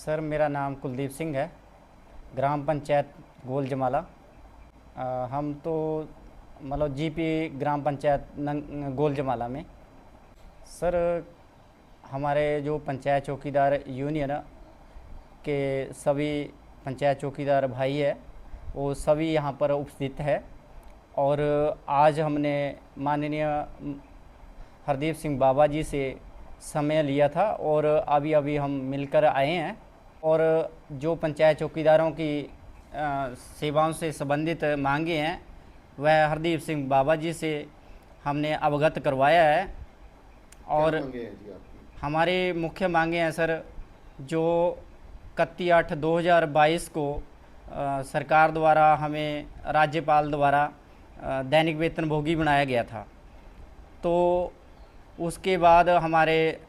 Sir मेरा नाम कुलदीप सिंह है, ग्राम पंचायत गोल जमाला। हम तो मतलब जीपी ग्राम पंचायत गोल जमाला में। सर हमारे जो पंचायत चौकीदार यूनियन के सभी पंचायत चौकीदार भाई है वो सभी यहाँ पर उपस्थित है। और आज हमने माननीय हरदीप सिंह बाबा जी से समय लिया था और अभी अभी हम मिलकर आए हैं। और जो पंचायत चौकीदारों की सेवाओं से संबंधित मांगे हैं वह हरदीप सिंह बाबा जी से हमने अवगत करवाया है। और हमारे मुख्य मांगे हैं सर, जो 31/8/2022 को सरकार द्वारा हमें राज्यपाल द्वारा दैनिक वेतनभोगी बनाया गया था, तो उसके बाद हमारे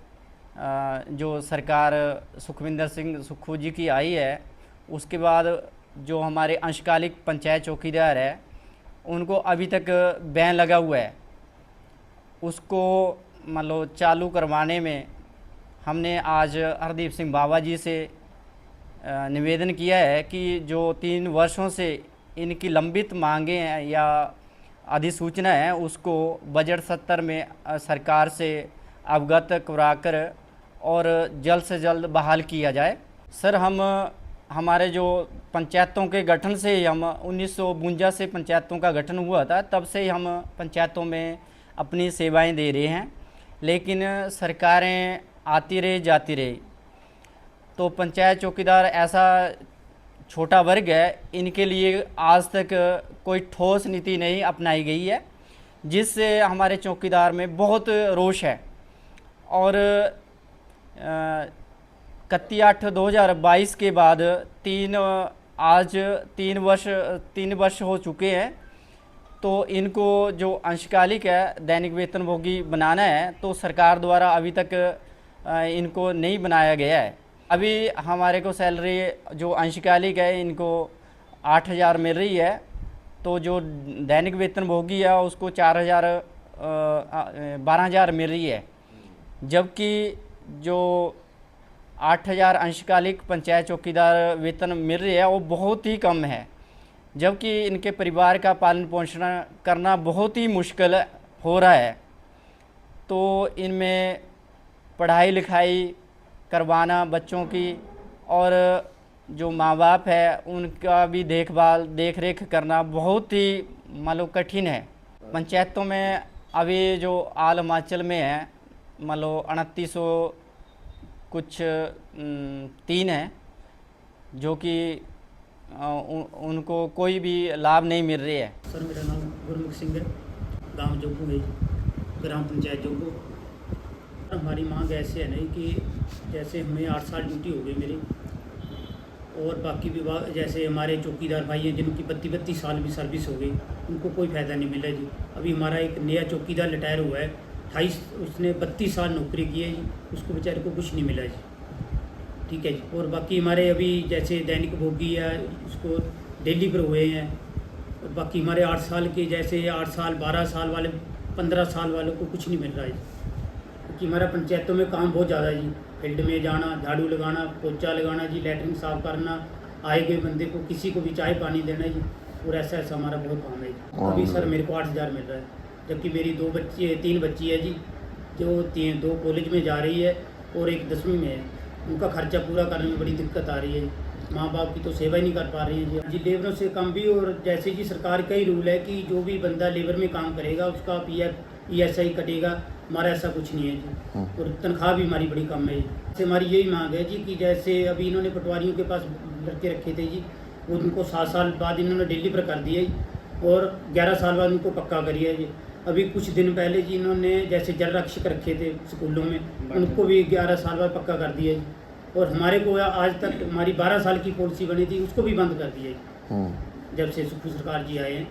जो सरकार सुखविंदर सिंह सुक्खू जी की आई है, उसके बाद जो हमारे अंशकालिक पंचायत चौकीदार है उनको अभी तक बैन लगा हुआ है, उसको मतलब चालू करवाने में हमने आज हरदीप सिंह बाबा जी से निवेदन किया है कि जो 3 वर्षों से इनकी लंबित मांगे हैं या अधिसूचना है उसको बजट सत्र में सरकार से अवगत कराकर और जल्द से जल्द बहाल किया जाए। सर हमारे जो पंचायतों के गठन से ही हम 1952 से पंचायतों का गठन हुआ था, तब से ही हम पंचायतों में अपनी सेवाएं दे रहे हैं, लेकिन सरकारें आती रही जाती रही, तो पंचायत चौकीदार ऐसा छोटा वर्ग है, इनके लिए आज तक कोई ठोस नीति नहीं अपनाई गई है, जिससे हमारे चौकीदार में बहुत रोष है। और 31/8/2022 के बाद आज 3 वर्ष हो चुके हैं, तो इनको जो अंशकालिक है दैनिक वेतनभोगी बनाना है, तो सरकार द्वारा अभी तक इनको नहीं बनाया गया है। अभी हमारे को सैलरी जो अंशकालिक है इनको 8,000 मिल रही है, तो जो दैनिक वेतनभोगी है उसको 12,000 मिल रही है, जबकि जो 8,000 अंशकालिक पंचायत चौकीदार वेतन मिल रही है वो बहुत ही कम है, जबकि इनके परिवार का पालन पोषण करना बहुत ही मुश्किल हो रहा है। तो इनमें पढ़ाई लिखाई करवाना बच्चों की और जो माँ बाप है उनका भी देख रेख करना बहुत ही मतलब कठिन है। पंचायतों में अभी जो आल हिमाचल में है मतलब 2900 कुछ 3 है, जो कि उनको कोई भी लाभ नहीं मिल रही है। सर मेरा नाम गुरमुख सिंह है, गांव जोगू है, ग्राम पंचायत जोगू। हमारी मांग ऐसे है नहीं कि जैसे हमें 8 साल ड्यूटी हो गई मेरी, और बाकी विभाग जैसे हमारे चौकीदार भाई हैं जिनकी 32 साल भी सर्विस हो गई, उनको कोई फ़ायदा नहीं मिला जी। अभी हमारा एक नया चौकीदार रिटायर हुआ है, 28 उसने 32 साल नौकरी की है जी, उसको बेचारे को कुछ नहीं मिला जी। ठीक है जी। और बाकी हमारे अभी जैसे दैनिक भोगी है उसको डेली पर हुए हैं, और बाकी हमारे 8 साल के जैसे 8 साल 12 साल वाले 15 साल वालों को कुछ नहीं मिल रहा है जी, क्योंकि हमारा पंचायतों में काम बहुत ज़्यादा है जी। फील्ड में जाना, झाड़ू लगाना, पोछा लगाना जी, लैट्रिन साफ करना, आए गए बंदे को किसी को भी चाय पानी देना जी, और ऐसा हमारा बहुत काम है जी। अभी सर मेरे को 8,000 मिल रहा है, जबकि मेरी 3 बच्ची है जी, जो 2 कॉलेज में जा रही है और एक 10वीं में है। उनका खर्चा पूरा करने में बड़ी दिक्कत आ रही है, माँ बाप की तो सेवा ही नहीं कर पा रही है जी। लेबरों से कम भी, और जैसे जी सरकार का ही रूल है कि जो भी बंदा लेबर में काम करेगा उसका PF ESI कटेगा, हमारा ऐसा कुछ नहीं है जी। और तनख्वाह भी हमारी बड़ी कम है जी। जैसे हमारी यही मांग है जी कि जैसे अभी इन्होंने पटवारियों के पास लड़के रखे थे जी, उनको 7 साल बाद इन्होंने दिल्ली पर कर दिया जी, और 11 साल बाद उनको पक्का करिए जी। अभी कुछ दिन पहले जी इन्होंने जैसे जल रक्षक रखे थे स्कूलों में, उनको भी 11 साल बाद पक्का कर दिया जी। और हमारे को आज तक हमारी 12 साल की पॉलिसी बनी थी, उसको भी बंद कर दिया जी जब से सुक्खू सरकार जी आए हैं।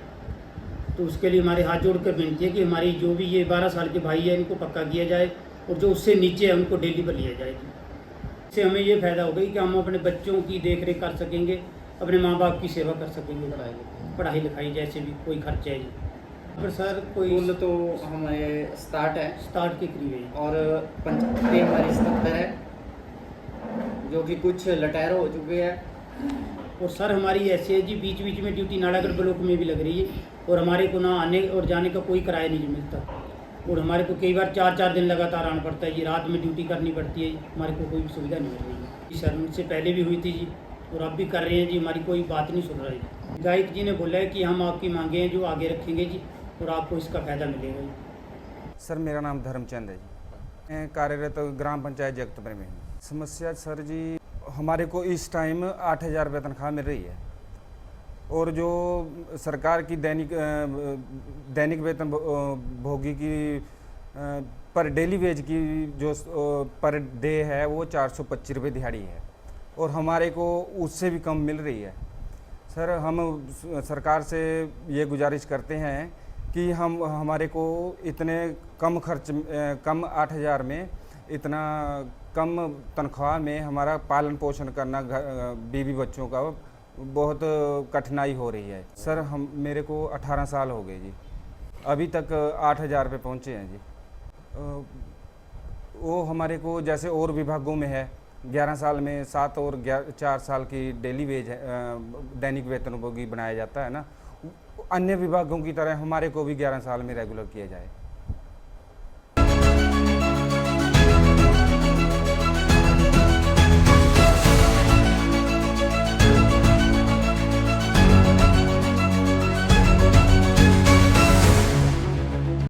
तो उसके लिए हमारे हाथ जोड़कर विनती है कि हमारी जो भी ये 12 साल के भाई है इनको पक्का किया जाए, और जो उससे नीचे है उनको डेली पर लिया जाए। इससे हमें ये फ़ायदा होगा कि हम अपने बच्चों की देख रेख कर सकेंगे, अपने माँ बाप की सेवा कर सकेंगे, पढ़ाई लिखाई जैसे भी कोई खर्चा है जी। पर सर कोई कुल तो हमारे स्टार्ट है, स्टार्ट के करीब है, और पंचायत हमारी 77 है, जो कि कुछ लटैर हो चुके हैं। और सर हमारी ऐसी है जी, बीच बीच में ड्यूटी नालागढ़ ब्लॉक में भी लग रही है और हमारे को ना आने और जाने का कोई किराया नहीं मिलता और हमारे को कई बार 4-4 दिन लगातार आना पड़ता है जी, रात में ड्यूटी करनी पड़ती है, हमारे को कोई सुविधा नहीं मिल रही है जी। सर उनसे पहले भी हुई थी जी और अब भी कर रहे हैं जी, हमारी कोई बात नहीं सुन रही। विधायक जी ने बोला है कि हम आपकी मांगे हैं जो आगे रखेंगे जी और आपको इसका फ़ायदा मिलेगा जी। सर मेरा नाम धर्मचंद है जी, मैं कार्यरत ग्राम पंचायत जगतपुर में हूँ। समस्या सर जी, हमारे को इस टाइम 8,000 रुपये तनख्वाह मिल रही है और जो सरकार की दैनिक वेतन भोगी की पर डेली वेज की जो पर डे है वो 425 रुपये दिहाड़ी है और हमारे को उससे भी कम मिल रही है। सर हम सरकार से ये गुजारिश करते हैं कि हमारे को इतने कम खर्च, कम 8,000 में इतना कम तनख्वाह में हमारा पालन पोषण करना बीवी बच्चों का बहुत कठिनाई हो रही है। सर मेरे को 18 साल हो गए जी, अभी तक 8,000 रुपये पहुँचे हैं जी। वो हमारे को जैसे और विभागों में है 11 साल में 7 और 4 साल की डेली वेज है, दैनिक वेतनभोगी बनाया जाता है ना, अन्य विभागों की तरह हमारे को भी 11 साल में रेगुलर किया जाए।